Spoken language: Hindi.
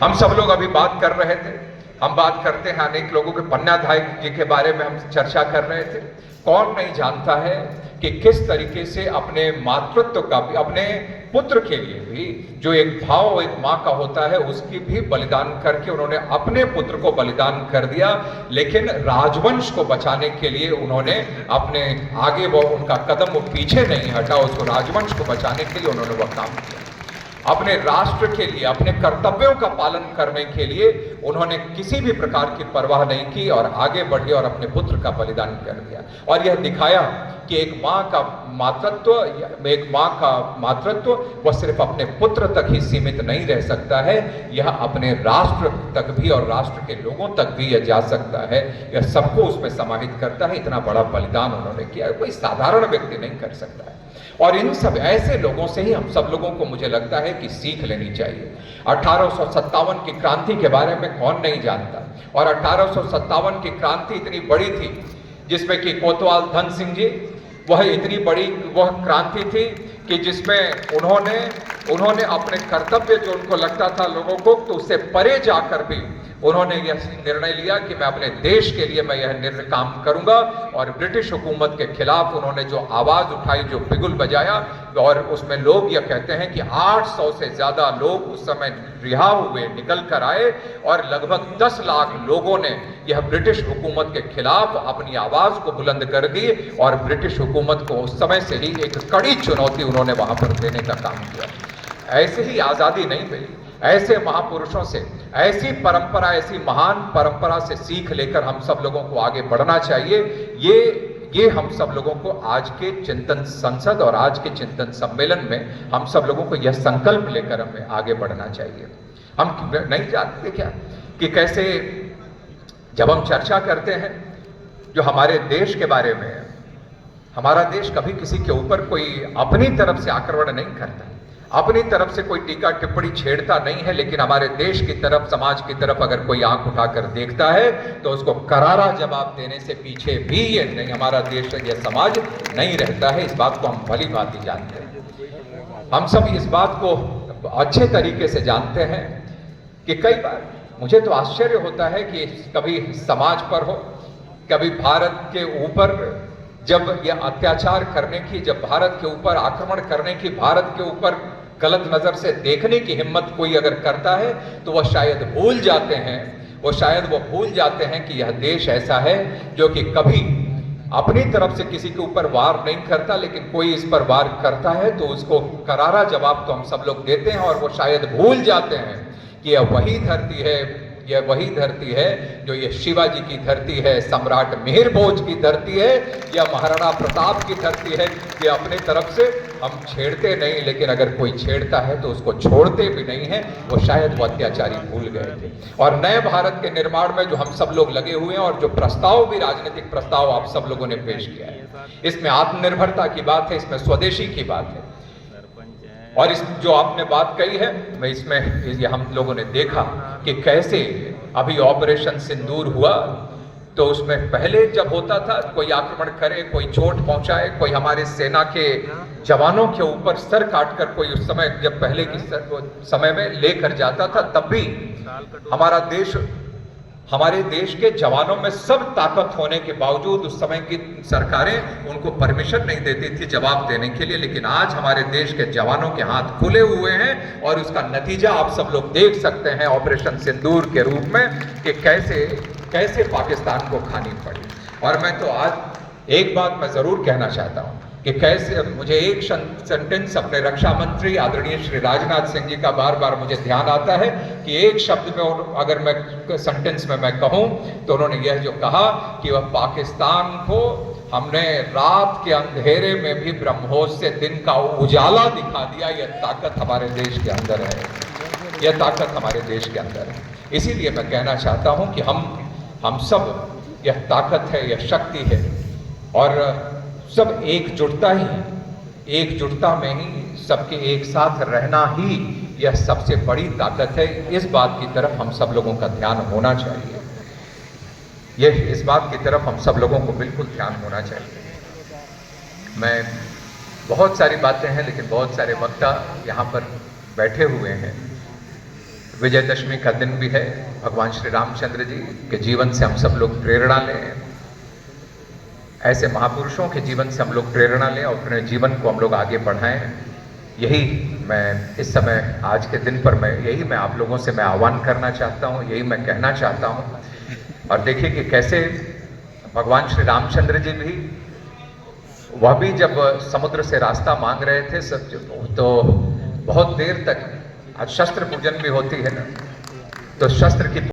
हम सब लोग अभी बात कर रहे थे, हम बात करते हैं अनेक लोगों के पन्नाधाय जी के बारे में हम चर्चा कर रहे थे। कौन नहीं जानता है कि किस तरीके से अपने मातृत्व का भी, अपने पुत्र के लिए भी जो एक भाव एक माँ का होता है उसकी भी बलिदान करके उन्होंने अपने पुत्र को बलिदान कर दिया। लेकिन राजवंश को बचाने के लिए उन्होंने अपने आगे वो उनका कदम वो पीछे नहीं हटा, उसको राजवंश को बचाने के लिए उन्होंने वह काम किया। अपने राष्ट्र के लिए, अपने कर्तव्यों का पालन करने के लिए उन्होंने किसी भी प्रकार की परवाह नहीं की और आगे बढ़े और अपने पुत्र का बलिदान कर दिया। और यह दिखाया कि एक माँ का मातृत्व वह सिर्फ अपने पुत्र तक ही सीमित नहीं रह सकता है, यह अपने राष्ट्र तक भी और राष्ट्र के लोगों तक भी यह जा सकता है। यह सबको उसमें समाहित करता है। इतना बड़ा बलिदान उन्होंने किया, कोई साधारण व्यक्ति नहीं कर सकता है। और इन सब ऐसे लोगों से ही हम सब लोगों को मुझे लगता है कि सीख लेनी चाहिए। 1857 की क्रांति के बारे में कौन नहीं जानता, और 1857 की क्रांति इतनी बड़ी थी जिसमें कि कोतवाल धन सिंह जी, वह इतनी बड़ी वह क्रांति थी कि जिसमें उन्होंने अपने कर्तव्य जो उनको लगता था लोगों को, तो उससे परे जाकर भी उन्होंने यह निर्णय लिया कि मैं अपने देश के लिए मैं यह काम करूंगा। और ब्रिटिश हुकूमत के खिलाफ उन्होंने जो आवाज उठाई, जो बिगुल बजाया, और उसमें लोग यह कहते हैं कि 800 से ज्यादा लोग उस समय रिहा हुए, निकल कर आए, और लगभग 10 लाख लोगों ने यह ब्रिटिश हुकूमत के खिलाफ अपनी आवाज को बुलंद कर दी। और ब्रिटिश हुकूमत को उस समय से ही एक कड़ी चुनौती उन्होंने वहां पर देने का काम किया। ऐसे ही आजादी नहीं मिली, ऐसे महापुरुषों से, ऐसी परंपरा, ऐसी महान परंपरा से सीख लेकर हम सब लोगों को आगे बढ़ना चाहिए। ये हम सब लोगों को आज के चिंतन संसद और आज के चिंतन सम्मेलन में हम सब लोगों को यह संकल्प लेकर हमें आगे बढ़ना चाहिए। हम नहीं जानते क्या कि कैसे जब हम चर्चा करते हैं जो हमारे देश के बारे में, हमारा देश कभी किसी के ऊपर कोई अपनी तरफ से आक्रमण नहीं करता, अपनी तरफ से कोई टीका टिप्पणी छेड़ता नहीं है, लेकिन हमारे देश की तरफ, समाज की तरफ अगर कोई आंख उठाकर देखता है तो उसको करारा जवाब देने से पीछे भी ये नहीं, हमारा देश, यह समाज नहीं रहता है। इस बात को हम भली भांति जानते हैं। हम सब इस बात को अच्छे तरीके से जानते हैं कि कई बार मुझे तो आश्चर्य होता है कि कभी समाज पर हो, कभी भारत के ऊपर जब यह अत्याचार करने की, जब भारत के ऊपर आक्रमण करने की, भारत के ऊपर गलत नजर से देखने की हिम्मत कोई अगर करता है तो वह शायद भूल जाते हैं कि यह देश ऐसा है जो कि कभी अपनी तरफ से किसी के ऊपर वार नहीं करता, लेकिन कोई इस पर वार करता है तो उसको करारा जवाब तो हम सब लोग देते हैं। और वो शायद भूल जाते हैं कि यह वही धरती है जो ये शिवाजी की धरती है, सम्राट मिहिर भोज की धरती है, या महाराणा प्रताप की धरती है। कि अपने तरफ से हम छेड़ते नहीं, लेकिन अगर कोई छेड़ता है तो उसको छोड़ते भी नहीं है। वो शायद वो अत्याचारी भूल गए थे। और नए भारत के निर्माण में जो हम सब लोग लगे हुए हैं, और जो प्रस्ताव भी, राजनीतिक प्रस्ताव आप सब लोगों ने पेश किया है, इसमें आत्मनिर्भरता की बात है, इसमें स्वदेशी की बात है। और इस जो आपने बात कही है, मैं इसमें हम लोगों ने देखा कि कैसे अभी ऑपरेशन सिंदूर हुआ, तो उसमें पहले जब होता था कोई आक्रमण करे, कोई चोट पहुंचाए, कोई हमारे सेना के जवानों के ऊपर सर काटकर कोई, उस समय जब पहले की समय में लेकर जाता था, तब भी हमारे देश के जवानों में सब ताकत होने के बावजूद उस समय की सरकारें उनको परमिशन नहीं देती थी जवाब देने के लिए। लेकिन आज हमारे देश के जवानों के हाथ खुले हुए हैं, और उसका नतीजा आप सब लोग देख सकते हैं ऑपरेशन सिंदूर के रूप में कि कैसे पाकिस्तान को खानी पड़ी। और मैं तो आज एक बात मैं जरूर कहना चाहता हूं कि कैसे मुझे एक सेंटेंस अपने रक्षा मंत्री आदरणीय श्री राजनाथ सिंह जी का बार बार मुझे ध्यान आता है कि एक शब्द में अगर मैं सेंटेंस में मैं कहूं तो उन्होंने यह जो कहा कि वह पाकिस्तान को हमने रात के अंधेरे में भी ब्रह्मोस से दिन का उजाला दिखा दिया। यह ताकत हमारे देश के अंदर है, यह ताकत हमारे देश के अंदर है। इसीलिए मैं कहना चाहता हूं कि हम सब, यह ताकत है, यह शक्ति है, और सब एकजुटता में ही सबके एक साथ रहना ही यह सबसे बड़ी ताकत है। इस बात की तरफ हम सब लोगों का ध्यान होना चाहिए। इस बात की तरफ हम सब लोगों को बिल्कुल ध्यान होना चाहिए। मैं बहुत सारी बातें हैं, लेकिन बहुत सारे वक्ता यहाँ पर बैठे हुए हैं, विजयदशमी का दिन भी है। भगवान श्री रामचंद्र जी के जीवन से हम सब लोग प्रेरणा लें, ऐसे महापुरुषों के जीवन से हम लोग प्रेरणा लें और अपने जीवन को हम लोग आगे बढ़ाएं। यही मैं इस समय आज के दिन पर मैं आप लोगों से मैं आह्वान करना चाहता हूं, यही मैं कहना चाहता हूं। और देखिए कि कैसे भगवान श्री रामचंद्र जी भी, वह भी जब समुद्र से रास्ता मांग रहे थे सब, तो बहुत देर तक, आज शस्त्र पूजन भी होती है ना, तो शस्त्र की